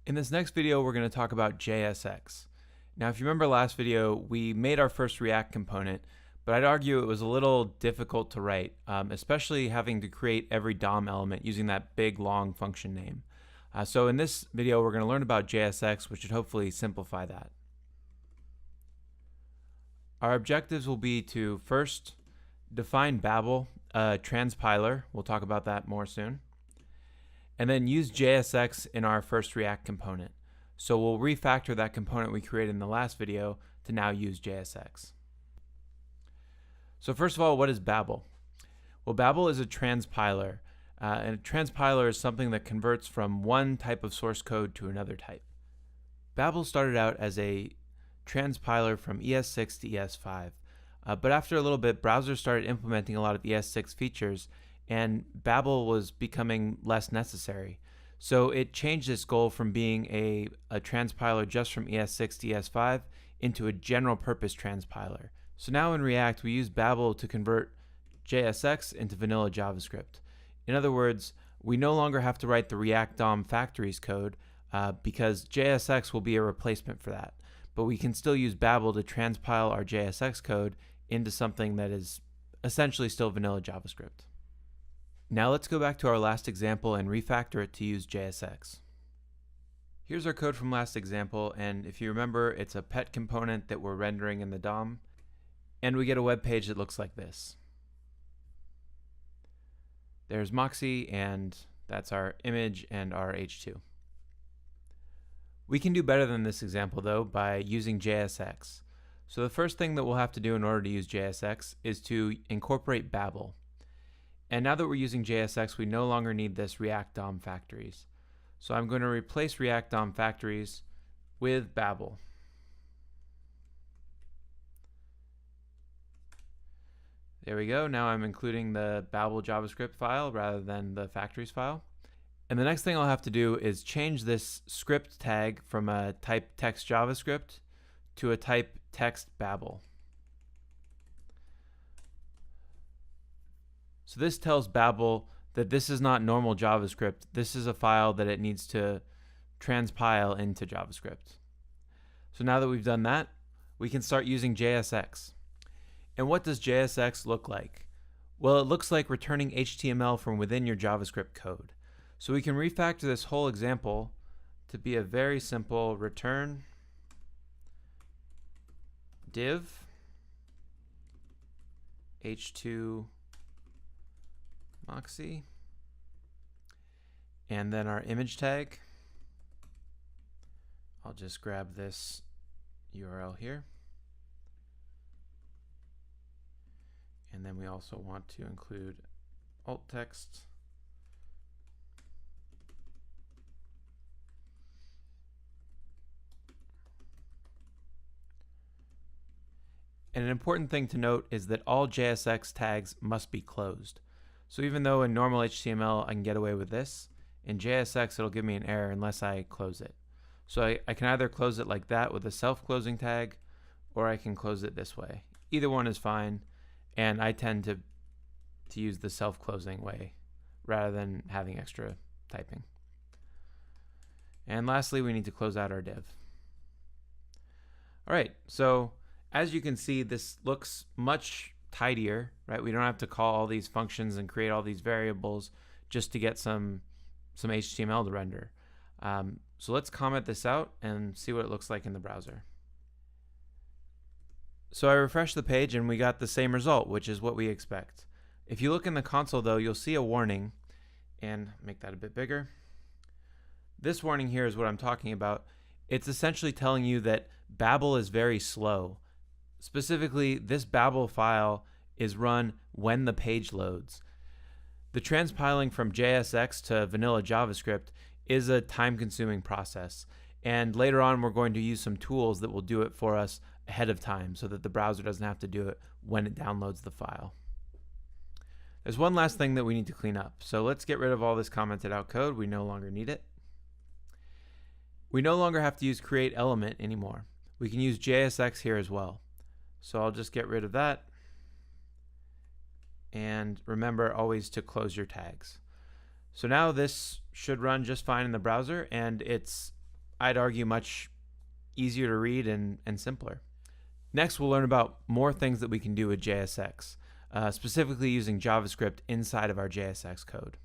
In this next video, we're going to talk about JSX. Now, if you remember last video, we made our first React component, but I'd argue it was a little difficult to write, especially having to create every DOM element using that big, long function name. So in this video, we're going to learn about JSX, which should hopefully simplify that. Our objectives will be to first define Babel, a transpiler. We'll talk about that more soon. And then use JSX in our first React component. So we'll refactor that component we created in the last video to now use JSX. So first of all, what is Babel? Well, Babel is a transpiler. And a transpiler is something that converts from one type of source code to another type. Babel started out as a transpiler from ES6 to ES5. But after a little bit, browsers started implementing a lot of ES6 features, and Babel was becoming less necessary. So it changed its goal from being a transpiler just from ES6 to ES5 into a general purpose transpiler. So now in React, we use Babel to convert JSX into vanilla JavaScript. In other words, we no longer have to write the React DOM factories code because JSX will be a replacement for that. But we can still use Babel to transpile our JSX code into something that is essentially still vanilla JavaScript. Now let's go back to our last example and refactor it to use JSX. Here's our code from last example, and if you remember, it's a pet component that we're rendering in the DOM, and we get a web page that looks like this. There's Moxie, and that's our image and our H2. We can do better than this example though by using JSX. So the first thing that we'll have to do in order to use JSX is to incorporate Babel. And now that we're using JSX, we no longer need this React DOM factories. So I'm going to replace React DOM factories with Babel. There we go. Now I'm including the Babel JavaScript file rather than the factories file. And the next thing I'll have to do is change this script tag from a type text JavaScript to a type text Babel. So this tells Babel that this is not normal JavaScript. This is a file that it needs to transpile into JavaScript. So now that we've done that, we can start using JSX. And what does JSX look like? Well, it looks like returning HTML from within your JavaScript code. So we can refactor this whole example to be a very simple return div h2 Moxie, and then our image tag. I'll just grab this URL here. And then we also want to include alt text. And an important thing to note is that all JSX tags must be closed. So even though in normal HTML I can get away with this, in JSX it'll give me an error unless I close it. So I can either close it like that with a self-closing tag, or I can close it this way. Either one is fine, and I tend to use the self-closing way rather than having extra typing. And lastly, we need to close out our div. All right, so as you can see, this looks much tidier, right? We don't have to call all these functions and create all these variables just to get some HTML to render. So let's comment this out and see what it looks like in the browser. So I refreshed the page and we got the same result, which is what we expect. If you look in the console though, you'll see a warning, and make that a bit bigger. This warning here is what I'm talking about. It's essentially telling you that Babel is very slow. Specifically, this Babel file is run when the page loads. The transpiling from JSX to vanilla JavaScript is a time-consuming process, and later on we're going to use some tools that will do it for us ahead of time so that the browser doesn't have to do it when it downloads the file. There's one last thing that we need to clean up, so let's get rid of all this commented out code. We no longer need it. We no longer have to use create element anymore. We can use JSX here as well. So I'll just get rid of that. And remember always to close your tags. So now this should run just fine in the browser, and it's I'd argue much easier to read and simpler. Next, we'll learn about more things that we can do with JSX, specifically using JavaScript inside of our JSX code.